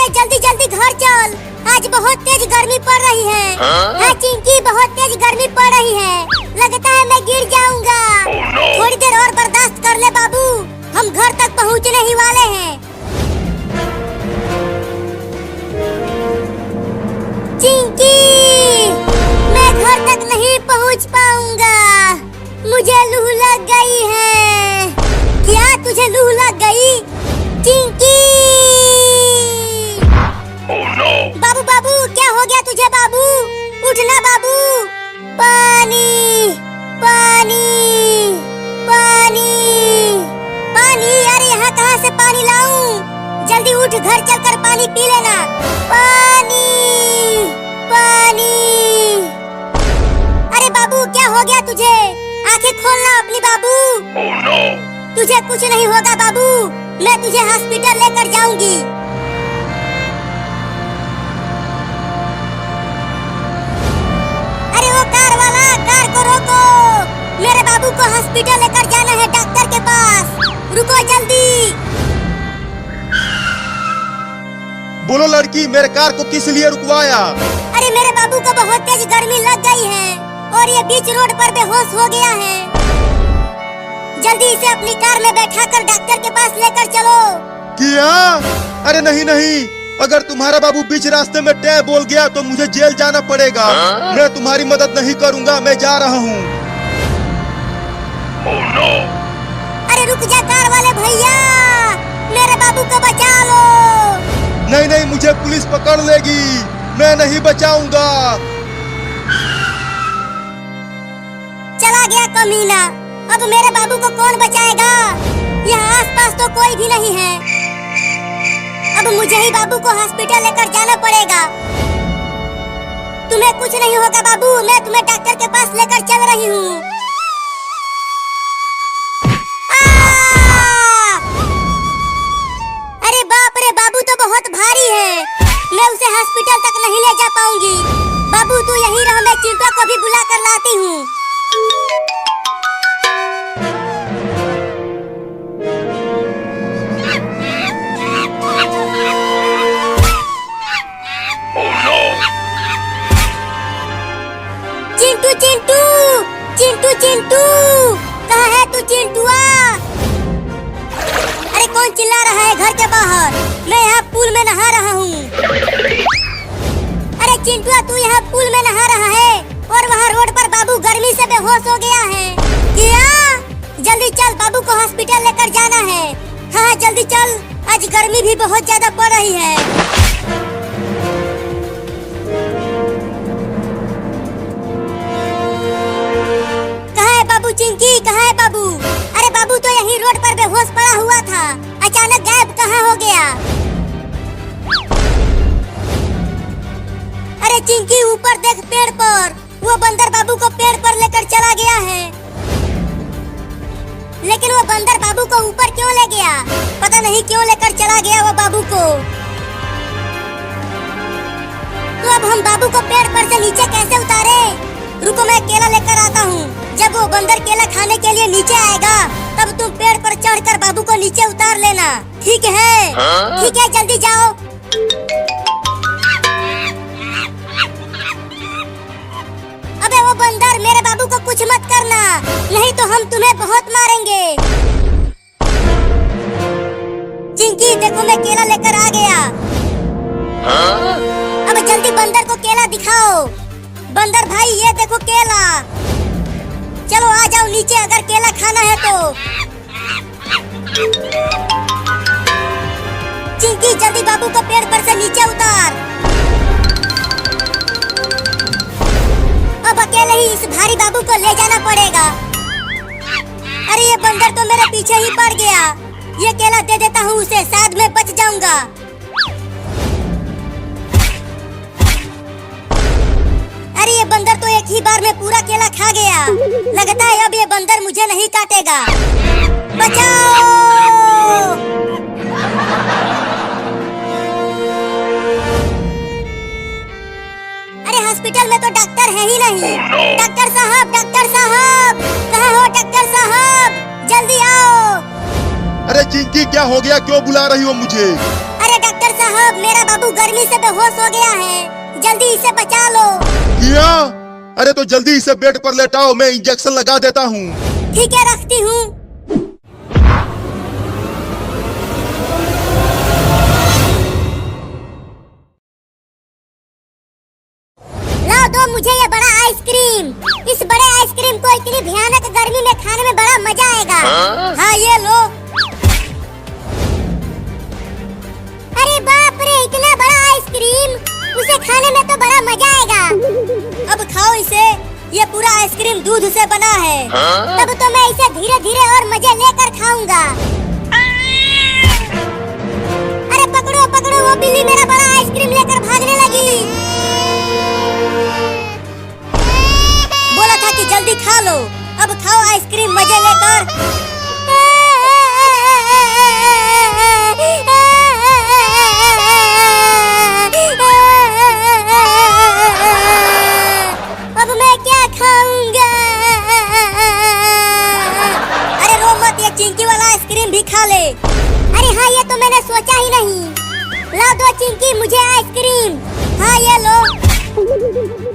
अरे जल्दी जल्दी घर चल, आज बहुत तेज गर्मी पड़ रही है। हाँ चिंकी, बहुत तेज गर्मी पड़ रही है, लगता है मैं गिर जाऊंगा। थोड़ी देर और बर्दाश्त कर ले बाबू, हम घर तक पहुंचने ही वाले हैं। चिंकी, मैं घर तक नहीं पहुंच पाऊंगा, मुझे लू लग गई है। क्या तुझे लू लग गई? चिंकी! बाबू बाबू, क्या हो गया तुझे बाबू? उठना बाबू। पानी पानी पानी पानी, अरे यहाँ कहाँ से पानी लाऊं? जल्दी उठ, घर चलकर पानी पी लेना। पानी पानी। अरे बाबू, क्या हो गया तुझे? आंखें खोलना अपनी बाबू। तुझे कुछ नहीं होगा बाबू, मैं तुझे हॉस्पिटल लेकर जाऊंगी। अरे वो कार वाला, कार को रोको, मेरे बाबू को हॉस्पिटल लेकर जाना है, डॉक्टर के पास। रुको जल्दी। बोलो लड़की, मेरे कार को किस लिए रुकवाया? अरे मेरे बाबू को बहुत तेज गर्मी लग गई है और ये बीच रोड पर बेहोश हो गया है। जल्दी इसे अपनी कार में बैठाकर डॉक्टर के पास लेकर चलो। क्या? अरे नहीं नहीं, अगर तुम्हारा बाबू बीच रास्ते में टै बोल गया तो मुझे जेल जाना पड़ेगा। मैं तुम्हारी मदद नहीं करूंगा, मैं जा रहा हूँ। अरे रुक जा कार वाले भैया, मेरे बाबू को बचा लो। नहीं नहीं, मुझे पुलिस पकड़ लेगी, मैं नहीं बचाऊंगा। चला गया कमीना, अब मेरे बाबू को कौन बचाएगा? यहाँ आसपास तो कोई भी नहीं है, अब मुझे ही बाबू को हॉस्पिटल लेकर जाना पड़ेगा। तुम्हें कुछ नहीं होगा बाबू, मैं तुम्हें डॉक्टर के पास लेकर चल रही हूँ। अरे बाप रे, बाबू तो बहुत भारी है, मैं उसे हॉस्पिटल तक नहीं ले जा पाऊंगी। बाबू तू यहीं रह, मैं चिंटू को भी बुला कर लाती हूँ। चिंटू चिंटू चिंटू चिंटू, कहाँ है तू चिंटुआ? अरे कौन चिल्ला रहा है घर के बाहर? मैं यहाँ पूल में नहा रहा हूँ। अरे चिंटुआ, तू यहाँ पूल में नहा रहा है और वहाँ रोड पर बाबू गर्मी से बेहोश हो गया है। क्या? जल्दी चल, बाबू को हॉस्पिटल लेकर जाना है। हाँ जल्दी चल, आज गर्मी भी बहुत ज्यादा पड़ रही है। चिंकी, कहाँ है बाबू? अरे बाबू तो यही रोड पर बेहोश पड़ा हुआ था, अचानक गायब कहाँ हो गया? अरे चिंकी, ऊपर देख पेड़ पर, वो बंदर बाबू को पेड़ पर लेकर चला गया है। लेकिन वो बंदर बाबू को ऊपर क्यों ले गया? पता नहीं क्यों लेकर चला गया वो बाबू को। तो अब हम बाबू को पेड़ पर से नीचे कैसे उतारे? रुको, मैं केला लेकर आता हूँ। जब वो बंदर केला खाने के लिए नीचे आएगा, तब तुम पेड़ पर चढ़कर बाबू को नीचे उतार लेना, ठीक है? ठीक है, जल्दी जाओ। अबे वो बंदर, मेरे बाबू को कुछ मत करना, नहीं तो हम तुम्हें बहुत मारेंगे। चिंकी देखो, मैं केला लेकर आ गया। अब जल्दी बंदर को केला दिखाओ। बंदर भाई, ये देखो केला, चलो आ जाओ नीचे अगर केला खाना है तो। चिंकी जल्दी बाबू को पेड़ पर से नीचे उतार। अब अकेले ही इस भारी बाबू को ले जाना पड़ेगा। अरे ये बंदर तो मेरे पीछे ही पड़ गया, ये केला दे देता हूँ उसे, शायद मैं बच जाऊंगा। अरे ये बंदर तो एक ही बार में पूरा केला खा गया, लगता है अब ये बंदर मुझे नहीं काटेगा। बचाओ! अरे हॉस्पिटल में तो डॉक्टर है ही नहीं। डॉक्टर साहब, कहाँ हो डॉक्टर साहब? जल्दी आओ। अरे चिंकी, क्या हो गया? क्यों बुला रही हो मुझे? अरे डॉक्टर साहब, मेरा बाबू गर्मी से बेहोश हो गया है, जल्दी इसे बचा लो। किया? अरे तो जल्दी इसे बेड पर लेटाओ, मैं इंजेक्शन लगा देता हूँ। ठीक है, रखती हूँ। लाओ दो मुझे ये बड़ा आइसक्रीम। इस बड़े आइसक्रीम को इतनी भयानक गर्मी में खाने में बड़ा मजा आएगा। हाँ ये लो। अरे बाप रे, इतना बड़ा आइसक्रीम, उसे खाने में तो बड़ा मजा आएगा। अब खाओ इसे, ये पूरा आइसक्रीम दूध से बना है। तब तो मैं इसे धीरे धीरे और मजे लेकर खाऊंगा। अरे पकड़ो पकड़ो, वो बिल्ली मेरा बड़ा आइसक्रीम लेकर भागने लगी। बोला था कि जल्दी खा लो, अब खाओ आइसक्रीम मजे लेकर। अब मैं क्या खाऊंगा? अरे रो मत, ये चिंकी वाला आइसक्रीम भी खा ले। अरे हाँ, ये तो मैंने सोचा ही नहीं। लाओ दो चिंकी मुझे आइसक्रीम। हाँ ये लो।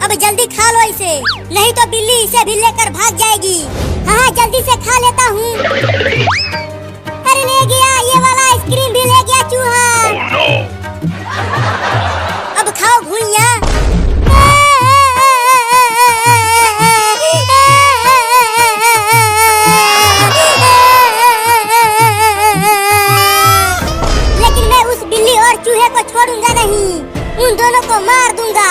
अब जल्दी खा लो इसे, नहीं तो बिल्ली इसे भी लेकर भाग जाएगी। हाँ जल्दी से खा लेता हूँ। अरे ले गया, ये वाला आइसक्रीम भी ले गया चूहा। अब खाओ भुइया। लेकिन मैं उस बिल्ली और चूहे को छोड़ूंगा नहीं, उन दोनों को मार दूंगा।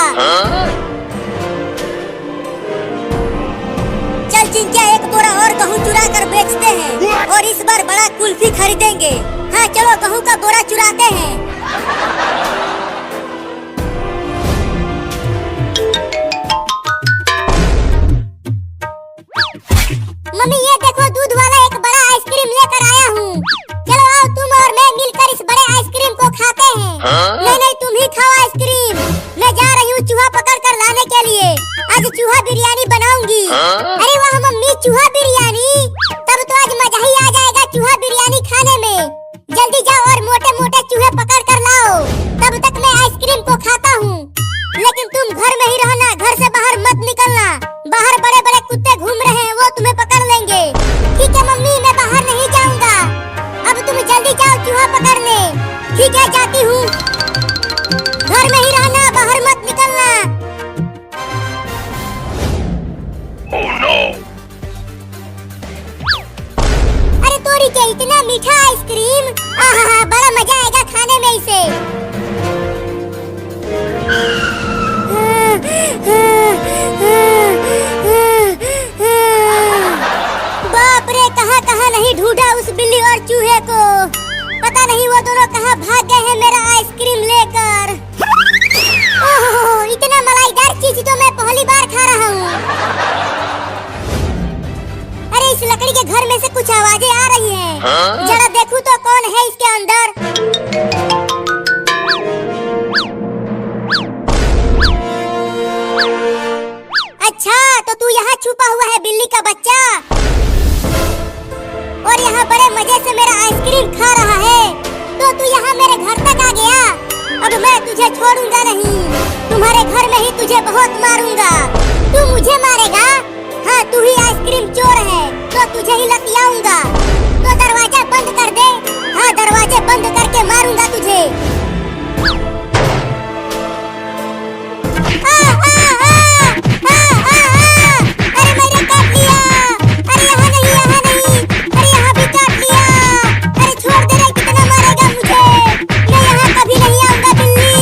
चल चिंकिया, एक बोरा और गेहूं चुरा कर बेचते हैं और इस बार बड़ा कुल्फी खरीदेंगे। हाँ चलो, गेहूं का बोरा चुराते हैं। मम्मी ये देखो, दूध वाला एक बड़ा आइसक्रीम लेकर आया हूँ। चलो आओ, तुम और मैं मिलकर इस बड़े आइसक्रीम को खाते हैं। नहीं नहीं, तुम ही खाओ आइसक्रीम, मैं जा रही हूँ चूहा पकड़ कर लाने के लिए। आज चूहा बिरयानी बनाऊंगी। अरे वाह मम्मी, चूहा बिरयानी, तब तो आज मजा ही आ जाएगा चूहा बिरयानी खाने में। जल्दी जाओ और मोटे मोटे चूहे पकड़ कर लाओ, तब तक मैं आइसक्रीम को खाता हूँ। लेकिन तुम घर में ही रहना, घर से बाहर मत निकलना। बाहर बड़े बड़े कुत्ते घूम रहे हैं, वो तुम्हें पकड़ लेंगे। ठीक है मम्मी, मैं बाहर नहीं जाऊंगा। अब तुम जल्दी जाओ चूहा पकड़ने। ठीक है, जाती हूँ। घर में ही रहना, बाहर मत निकलना। Oh, no. अरे तोरी के, इतना मीठा आइसक्रीम, आहा बड़ा मजा आएगा खाने में इसे। बाप रे, कहाँ कहाँ नहीं ढूंढा उस बिल्ली और चूहे को। पता नहीं वो दोनों कहाँ भाग गए हैं मेरा आइसक्रीम लेकर। ओह, इतना मलाईदार चीज तो मैं पहली बार खा रहा हूँ। अरे इस लकड़ी के घर में से कुछ आवाजें आ रही हैं। जरा देखूं तो कौन है इसके अंदर। अच्छा, तो तू यहाँ छुपा हुआ है बिल्ली का बच्चा, और यहाँ बड़े मजे से मेरा आइसक्रीम खा रहा है। तो तू यहाँ मेरे घर तक आ गया। अब मैं तुझे छोड़ूंगा नहीं, तुम्हारे घर में ही तुझे बहुत मारूंगा। तू मुझे मारेगा? हाँ, तू ही आइसक्रीम चोर है, तो तुझे ही लतियाऊंगा। तो दरवाजा बंद कर दे। हाँ, दरवाजे बंद करके मारूंगा तुझे। अरे मैंने काट लिया। अरे यहाँ नहीं, यहाँ नहीं। अरे यहाँ भी काट लिया। अरे छोड़ दे रे, कितना मारेगा मुझे? मैं यहाँ कभी नहीं आऊंगा बिल्ली।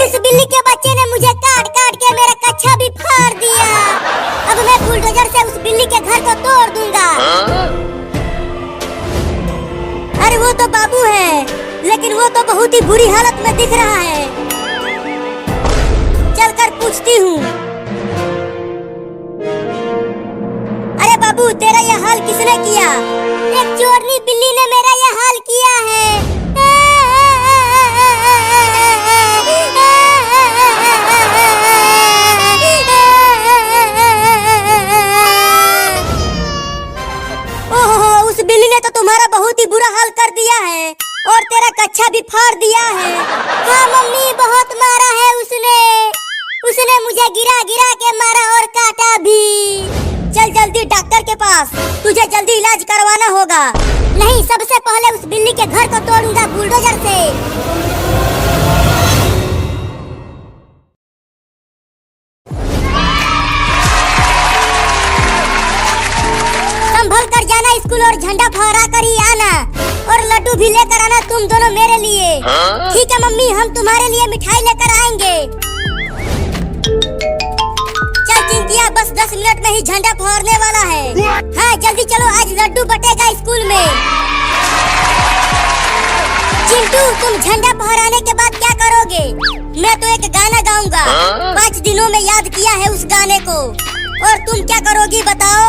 उस बिल्ली के बच्चे ने मुझे काट काट के मेरा कच्छा भी फाड़ दिया। अब मैं बुलडोजर से उस बिल्ली के घर को तोड़ दूंगा। अरे वो तो बाबू है, लेकिन वो तो बहुत ही बुरी हालत में दिख रहा है। चलकर पूछती हूँ। अरे बाबू, तेरा यह हाल किसने किया? एक चोरनी बिल्ली ने मेरा यह हाल किया है। मार दिया है। हाँ मम्मी, बहुत मारा है उसने मुझे गिरा गिरा के मारा और काटा भी। चल जल्दी डॉक्टर के पास, तुझे जल्दी इलाज करवाना होगा। नहीं, सबसे पहले उस बिल्ली के घर को तोड़ूंगा बुलडोजर से। संभल कर जाना स्कूल और झंडा फहरा कर ही आना, और लड्डू भी लेकर आना तुम दोनों मेरे लिए। ठीक है मम्मी, हम तुम्हारे लिए मिठाई लेकर आएंगे। चल चिंकिया, बस 10 मिनट में ही झंडा फहरने वाला है। हाँ जल्दी चलो, आज लड्डू बटेगा स्कूल में। चिंटू, तुम झंडा फहराने के बाद क्या करोगे? मैं तो एक गाना गाऊंगा। 5 दिनों में याद किया है उस गाने को। और तुम क्या करोगी बताओ?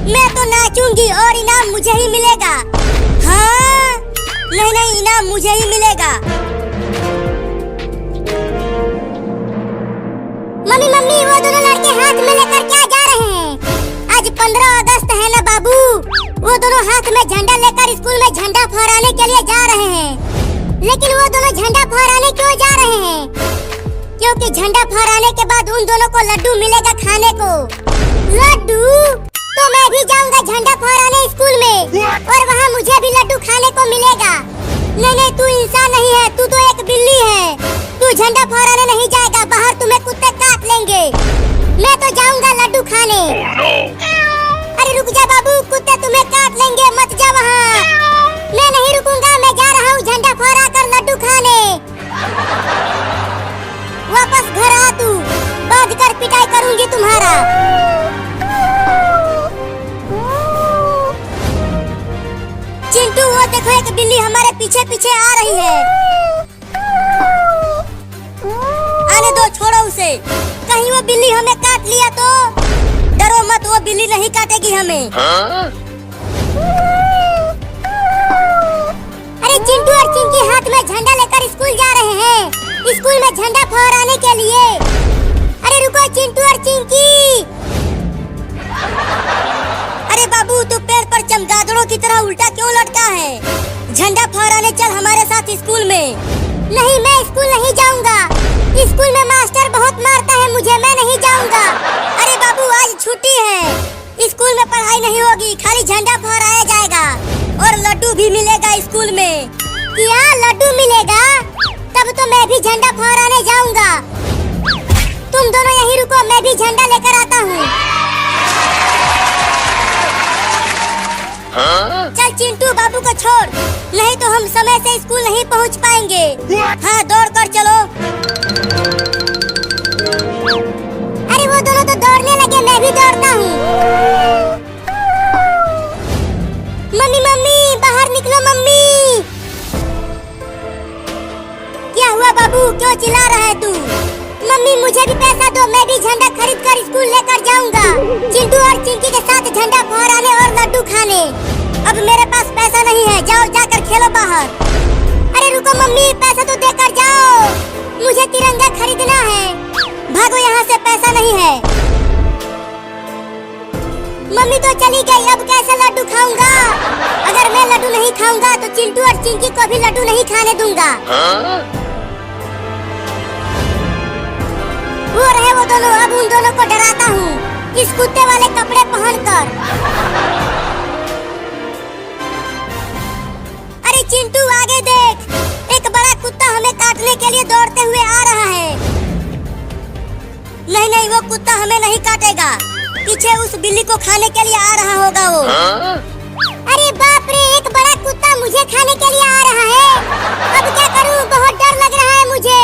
मैं तो नाचूंगी और इनाम मुझे ही मिलेगा। हाँ नहीं, इनाम मुझे ही मिलेगा। मम्मी, वो दोनों लड़के हाथ में लेकर क्या जा रहे हैं? आज 15 अगस्त है ना बाबू। वो दोनों हाथ में झंडा लेकर स्कूल में झंडा फहराने के लिए जा रहे हैं। लेकिन वो दोनों झंडा फहराने क्यों जा रहे हैं? क्योंकि झंडा फहराने के बाद उन दोनों को लड्डू मिलेगा खाने को। लड्डू? तो मैं भी जाऊंगा झंडा फहराने स्कूल में, और वहाँ मुझे भी लड्डू खाने को मिलेगा। नहीं, तू इंसान नहीं है, तू तो एक बिल्ली है। तू झंडा फहराने नहीं जाएगा, बाहर तुम्हें कुत्ते काट लेंगे। मैं तो जाऊंगा लड्डू खाने। अरे रुक जा बाबू, कुत्ते तुम्हें काट लेंगे, मत जा वहाँ। मैं नहीं रुकूंगा, मैं जा रहा हूँ झंडा फहरा कर लड्डू खाने। वापस घर आ तू, बांध कर पिटाई करूंगी तुम्हारा। चिंटू, वो देखो एक बिल्ली हमारे पीछे पीछे आ रही है। आने दो, छोड़ो उसे। कहीं वो बिल्ली हमें काट लिया तो? डरो मत, वो बिल्ली नहीं काटेगी हमें। अरे चिंटू और चिंकी हाथ में झंडा लेकर स्कूल जा रहे हैं, स्कूल में झंडा फहराने के लिए। अरे रुको चिंटू और चिंकी। अरे बाबू, तू पेड़ पर चमगादड़ों की तरह उल्टा क्यों लटका है? झंडा फहराने चल हमारे साथ स्कूल में। नहीं, मैं स्कूल नहीं जाऊंगा। स्कूल में मास्टर बहुत मारता है मुझे, मैं नहीं जाऊंगा। अरे बाबू, आज छुट्टी है, स्कूल में पढ़ाई नहीं होगी, खाली झंडा फहराया जाएगा और लड्डू भी मिलेगा स्कूल में। क्या लड्डू मिलेगा? तब तो मैं भी झंडा फहराने जाऊंगा। तुम दोनों यहीं रुको, मैं भी झंडा लेकर आता हूँ। चल चिंटू, बाबू को छोड़, नहीं तो हम समय से स्कूल नहीं पहुंच पाएंगे। हाँ, दौड़ कर चलो। अरे वो दोनों तो दौड़ने लगे, मैं भी दौड़ता हूँ। मम्मी, बाहर निकलो मम्मी। क्या हुआ बाबू, क्यों चिल्ला रहा है तू? मम्मी, मुझे भी पैसा दो, मैं भी झंडा खरीद कर स्कूल लेकर जाऊंगा। चिंटू और चिंकी के साथ झंडा फहराने और लड्डू खाने। अब मेरे पास पैसा नहीं है, जाओ जाकर खेलो बाहर। अरे रुको मम्मी, पैसा तो देकर जाओ, मुझे तिरंगा खरीदना है। भागो यहाँ से, पैसा नहीं है। मम्मी तो चली गई, अब कैसे लड्डू खाऊंगा? अगर मैं लड्डू नहीं खाऊंगा तो चिंटू और चिंकी को भी लड्डू नहीं खाने दूंगा। वो रहे वो दोनों, अब उन दोनों को डराता हूँ इस कुत्ते वाले कपड़े पहनकर। अरे चिंटू, आगे देख, एक बड़ा कुत्ता हमें काटने के लिए दौड़ते हुए आ रहा है। नहीं, वो कुत्ता हमें नहीं काटेगा, पीछे उस बिल्ली को खाने के लिए आ रहा होगा वो। अरे बाप रे, एक बड़ा कुत्ता मुझे खाने के लिए आ रहा है। अब क्या करूं, बहुत डर लग रहा है मुझे।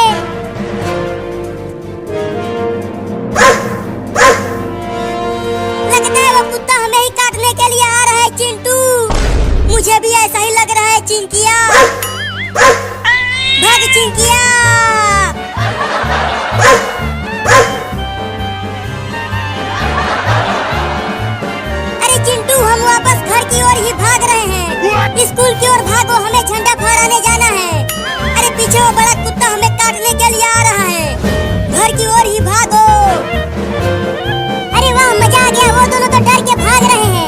लगता है वो कुत्ता हमें ही काटने के लिए आ रहा है चिंटू। मुझे भी ऐसा ही लग रहा है। चिंकिया, भाग चिंकिया। अरे चिंटू, हम वापस घर की ओर ही भाग रहे हैं। स्कूल की ओर भागो, हमें झंडा फहराने जाना है। अरे पीछे वो बड़ा कुत्ता हमें काटने के लिए आ रहा है, घर की ओर ही भागो। अरे वाह, मजा आ गया, वो दोनों तो डर के भाग रहे हैं।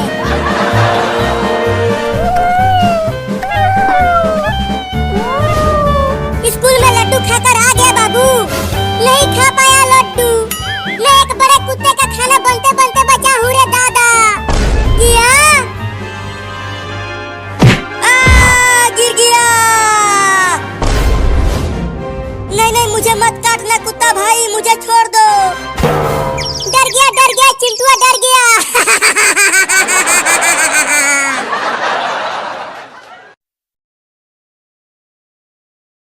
छोड़ दो। डर गया चिंटुआ, डर गया।